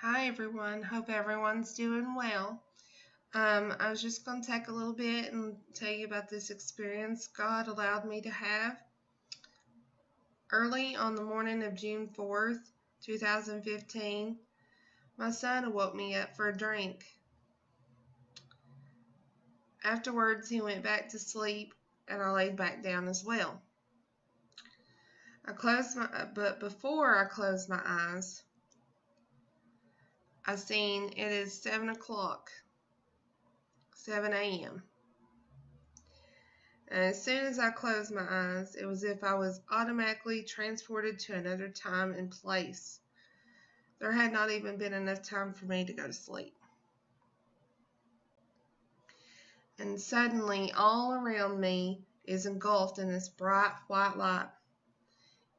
Hi everyone, hope everyone's doing well. I was just going to take a little bit and tell you about this experience God allowed me to have. Early on the morning of June 4th, 2015, my son woke me up for a drink. Afterwards, he went back to sleep and I laid back down as well. But before I closed my eyes, I seen it is 7 o'clock, 7 a.m. And as soon as I closed my eyes, it was as if I was automatically transported to another time and place. There had not even been enough time for me to go to sleep. And suddenly, all around me is engulfed in this bright white light.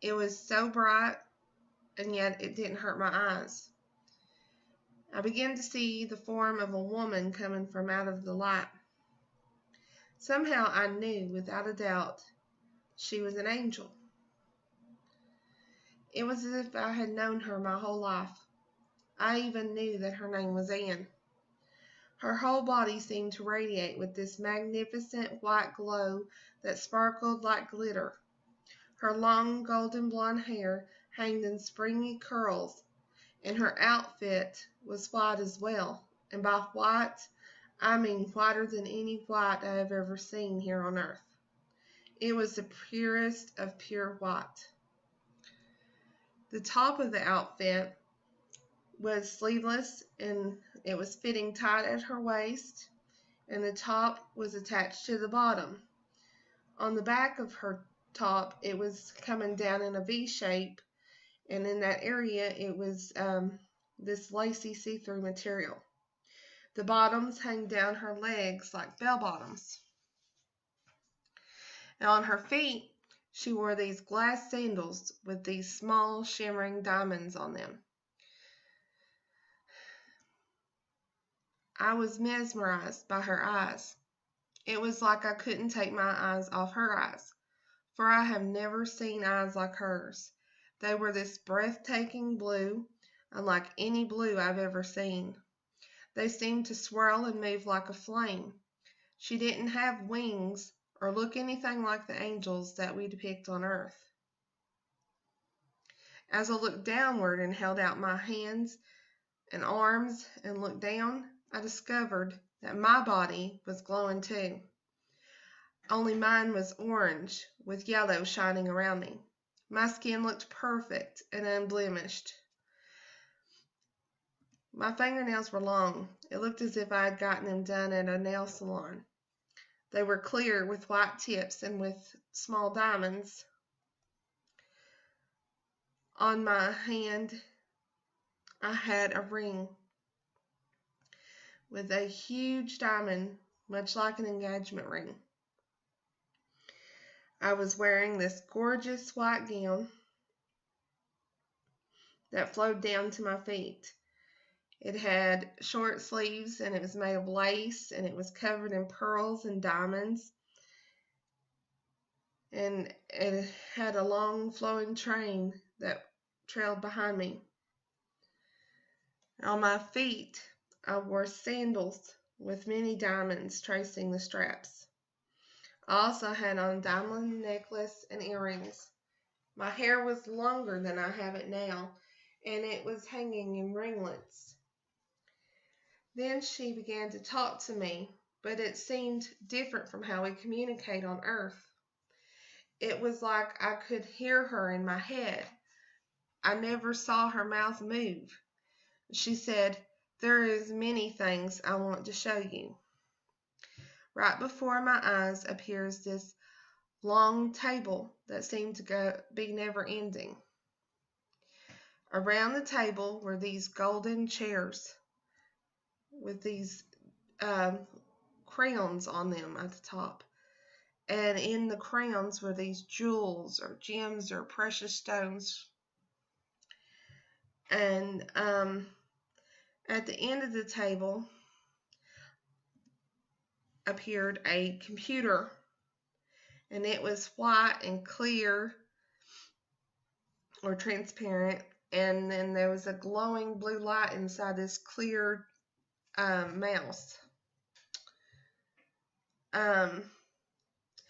It was so bright, and yet it didn't hurt my eyes. I began to see the form of a woman coming from out of the light. Somehow I knew, without a doubt, she was an angel. It was as if I had known her my whole life. I even knew that her name was Anne. Her whole body seemed to radiate with this magnificent white glow that sparkled like glitter. Her long golden blonde hair hung in springy curls, and her outfit was white as well. And by white, I mean whiter than any white I have ever seen here on earth. It was the purest of pure white. The top of the outfit was sleeveless and it was fitting tight at her waist, and the top was attached to the bottom. On the back of her top, it was coming down in a V shape, and in that area it was this lacy see-through material. The bottoms hang down her legs like bell bottoms. And on her feet, she wore these glass sandals with these small shimmering diamonds on them. I was mesmerized by her eyes. It was like I couldn't take my eyes off her eyes, for I have never seen eyes like hers. They were this breathtaking blue, unlike any blue I've ever seen. They seemed to swirl and move like a flame. She didn't have wings or look anything like the angels that we depict on earth. As I looked downward and held out my hands and arms and looked down, I discovered that my body was glowing too. Only mine was orange with yellow shining around me. My skin looked perfect and unblemished. My fingernails were long. It looked as if I had gotten them done at a nail salon. They were clear with white tips and with small diamonds. On my hand, I had a ring with a huge diamond, much like an engagement ring. I was wearing this gorgeous white gown that flowed down to my feet. It had short sleeves and it was made of lace and it was covered in pearls and diamonds. And it had a long flowing train that trailed behind me. On my feet, I wore sandals with many diamonds tracing the straps. I also had on a diamond necklace and earrings. My hair was longer than I have it now, and it was hanging in ringlets. Then she began to talk to me, but it seemed different from how we communicate on earth. It was like I could hear her in my head. I never saw her mouth move. She said, "There is many things I want to show you." Right before my eyes appears this long table that seemed to be never ending. Around the table were these golden chairs with these crowns on them at the top. And in the crowns were these jewels or gems or precious stones. And at the end of the table appeared a computer, and it was white and clear or transparent, and then there was a glowing blue light inside this clear mouse.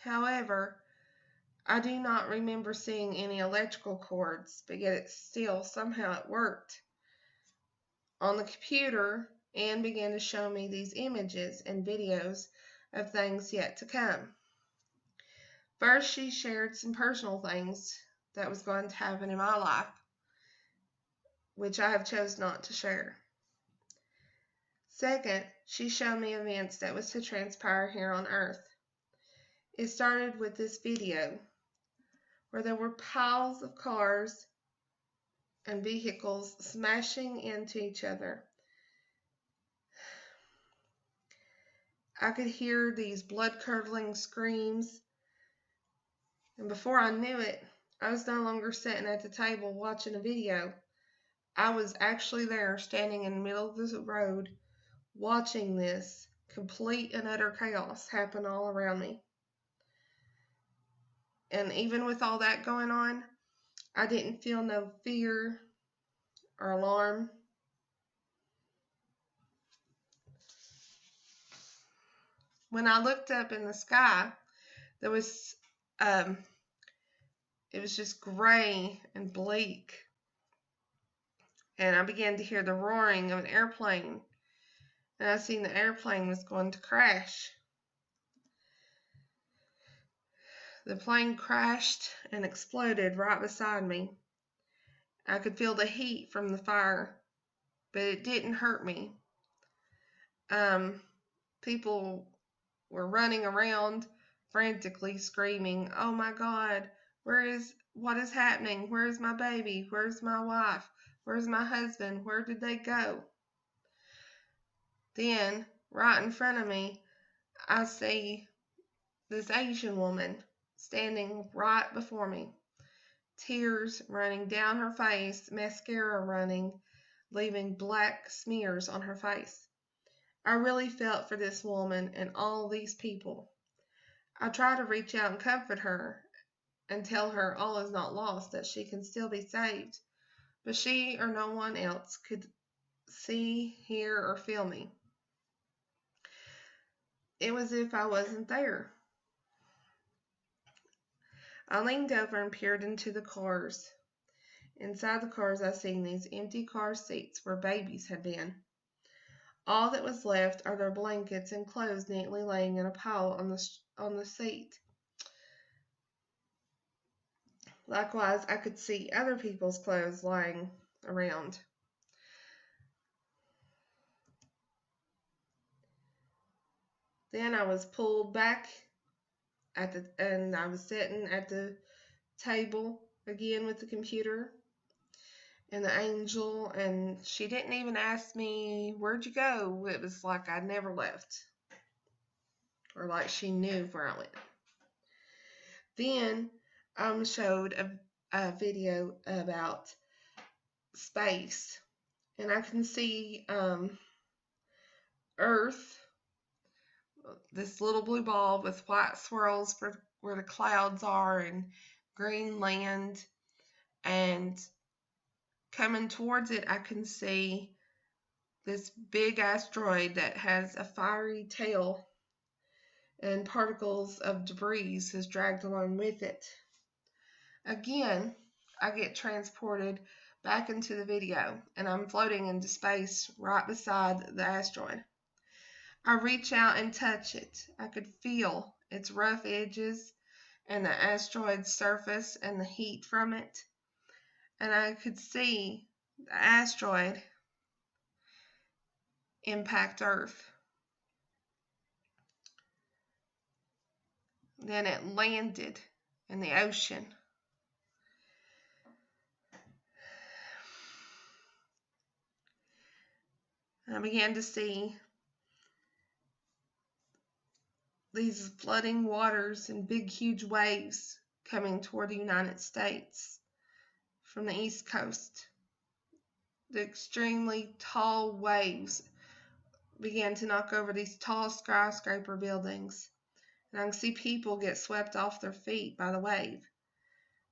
However, I do not remember seeing any electrical cords, but yet somehow it worked on the computer and began to show me these images and videos of things yet to come. First, she shared some personal things that was going to happen in my life, which I have chose not to share. Second, she showed me events that was to transpire here on earth. It started with this video where there were piles of cars and vehicles smashing into each other. I could hear these blood-curdling screams, and before I knew it, I was no longer sitting at the table watching a video. I was actually there, standing in the middle of the road, watching this complete and utter chaos happen all around me. And even with all that going on, I didn't feel no fear or alarm. When I looked up in the sky, there was, it was just gray and bleak. And I began to hear the roaring of an airplane. And I seen the airplane was going to crash. The plane crashed and exploded right beside me. I could feel the heat from the fire, but it didn't hurt me. People were running around frantically screaming, "Oh my God, what is happening? Where's my baby? Where's my wife? Where's my husband? Where did they go?" Then, right in front of me, I see this Asian woman standing right before me. Tears running down her face, mascara running, leaving black smears on her face. I really felt for this woman and all these people. I tried to reach out and comfort her and tell her all is not lost, that she can still be saved. But she or no one else could see, hear, or feel me. It was as if I wasn't there. I leaned over and peered into the cars. Inside the cars, I seen these empty car seats where babies had been. All that was left are their blankets and clothes neatly laying in a pile on the seat. Likewise, I could see other people's clothes lying around. Then I was pulled back and I was sitting at the table again with the computer and the angel, and she didn't even ask me, "Where'd you go?" It was like I never left, or like she knew where I went. Then showed a video about space, and I can see Earth, this little blue ball with white swirls for where the clouds are, and green land, and coming towards it, I can see this big asteroid that has a fiery tail and particles of debris is dragged along with it. Again, I get transported back into the video, and I'm floating into space right beside the asteroid. I reach out and touch it. I could feel its rough edges and the asteroid's surface and the heat from it. And I could see the asteroid impact Earth. Then it landed in the ocean. I began to see these flooding waters and big, huge waves coming toward the United States from the East Coast. The extremely tall waves began to knock over these tall skyscraper buildings, and I can see people get swept off their feet by the wave.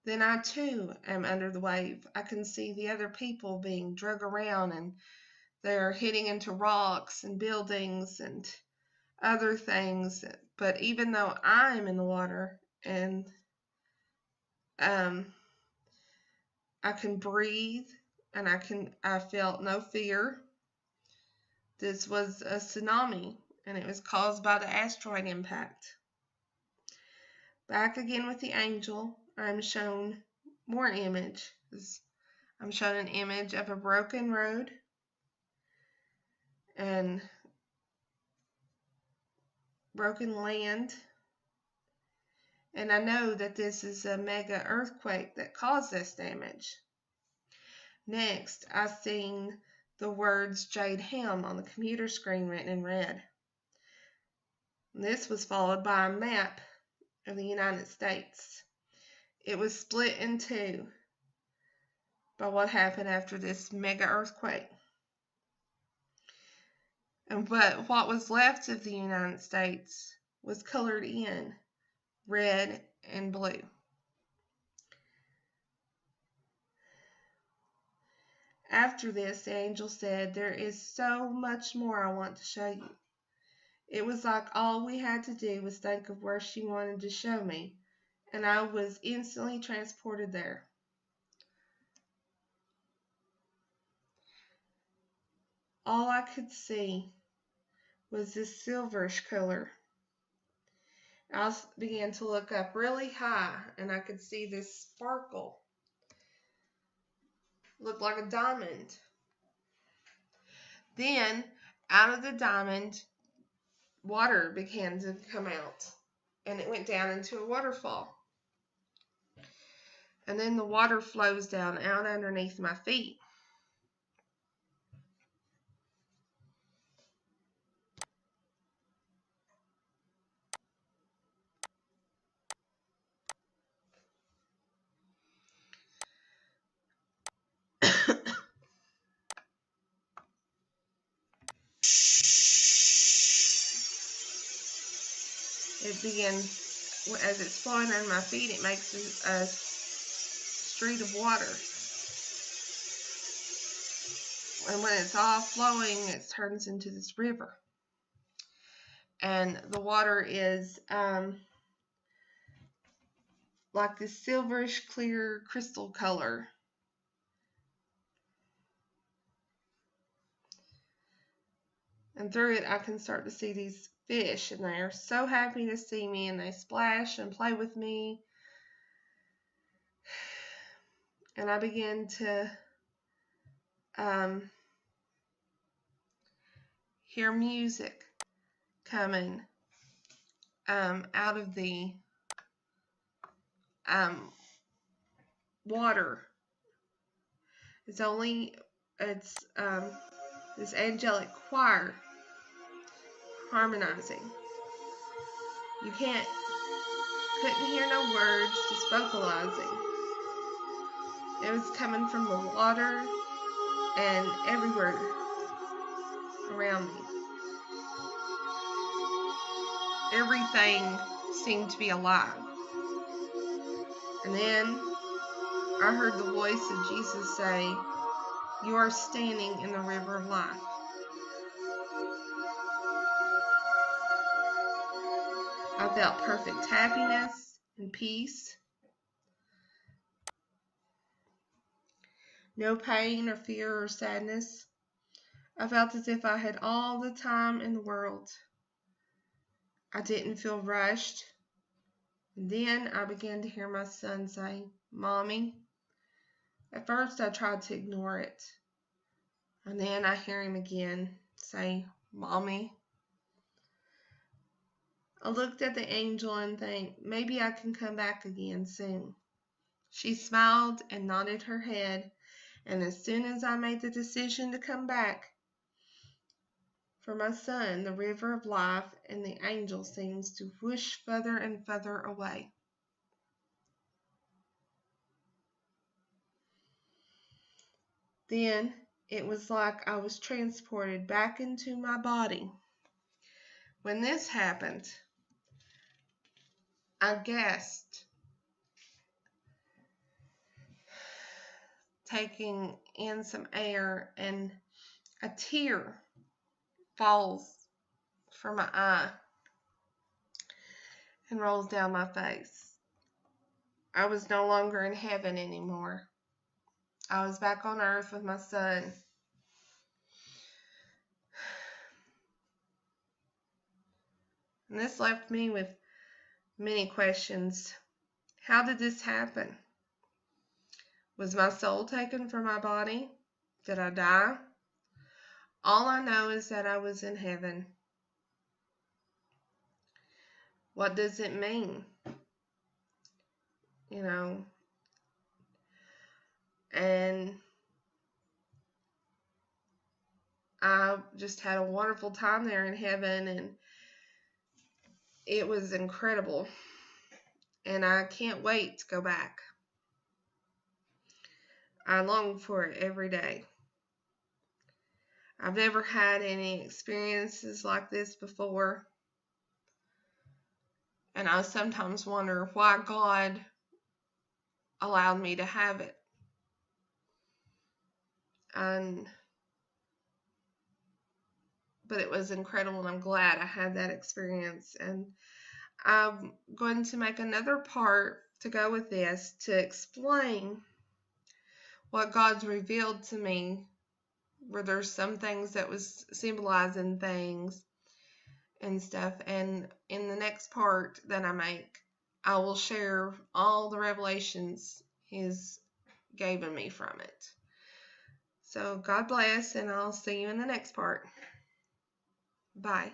Then I too am under the wave. I can see the other people being drug around, and they're hitting into rocks and buildings and other things. But even though I'm in the water and I can breathe and I felt no fear. This was a tsunami, and it was caused by the asteroid impact. Back again with the angel, I'm shown more images. I'm shown an image of a broken road and broken land. And I know that this is a mega earthquake that caused this damage. Next, I seen the words Jade Helm on the computer screen written in red. This was followed by a map of the United States. It was split in two by what happened after this mega earthquake. But what was left of the United States was colored in red and blue. After this, the angel said, "There is so much more I want to show you." It was like all we had to do was think of where she wanted to show me, and I was instantly transported there. All I could see was this silverish color. I began to look up really high, and I could see this sparkle. Looked like a diamond. Then, out of the diamond, water began to come out, and it went down into a waterfall. And then the water flows down out underneath my feet. It begins, as it's flowing under my feet, it makes a street of water. And when it's all flowing, it turns into this river. And the water is like this silverish clear crystal color. And through it, I can start to see these fish, and they are so happy to see me, and they splash and play with me. And I begin to hear music coming out of the water. It's this angelic choir harmonizing. You couldn't hear no words, just vocalizing. It was coming from the water and everywhere around me. Everything seemed to be alive. And then I heard the voice of Jesus say, "You are standing in the river of life." I felt perfect happiness and peace. No pain or fear or sadness. I felt as if I had all the time in the world. I didn't feel rushed. And then I began to hear my son say, "Mommy." At first I tried to ignore it. And then I hear him again say, "Mommy." I looked at the angel and think, maybe I can come back again soon. She smiled and nodded her head, and as soon as I made the decision to come back for my son, the river of life and the angel seems to whoosh further and further away. Then it was like I was transported back into my body. When this happened, I gasped taking in some air, and a tear falls from my eye and rolls down my face. I was no longer in heaven anymore. I was back on earth with my son. And this left me with many questions. How did this happen? Was my soul taken from my body? Did I die? All I know is that I was in heaven. What does it mean? You know, and I just had a wonderful time there in heaven, and it was incredible. And I can't wait to go back. I long for it every day. I've never had any experiences like this before. And I sometimes wonder why God allowed me to have it. But it was incredible, and I'm glad I had that experience. And I'm going to make another part to go with this to explain what God's revealed to me, where there's some things that was symbolizing things and stuff. And in the next part that I make, I will share all the revelations He's given me from it. So God bless, and I'll see you in the next part. Bye.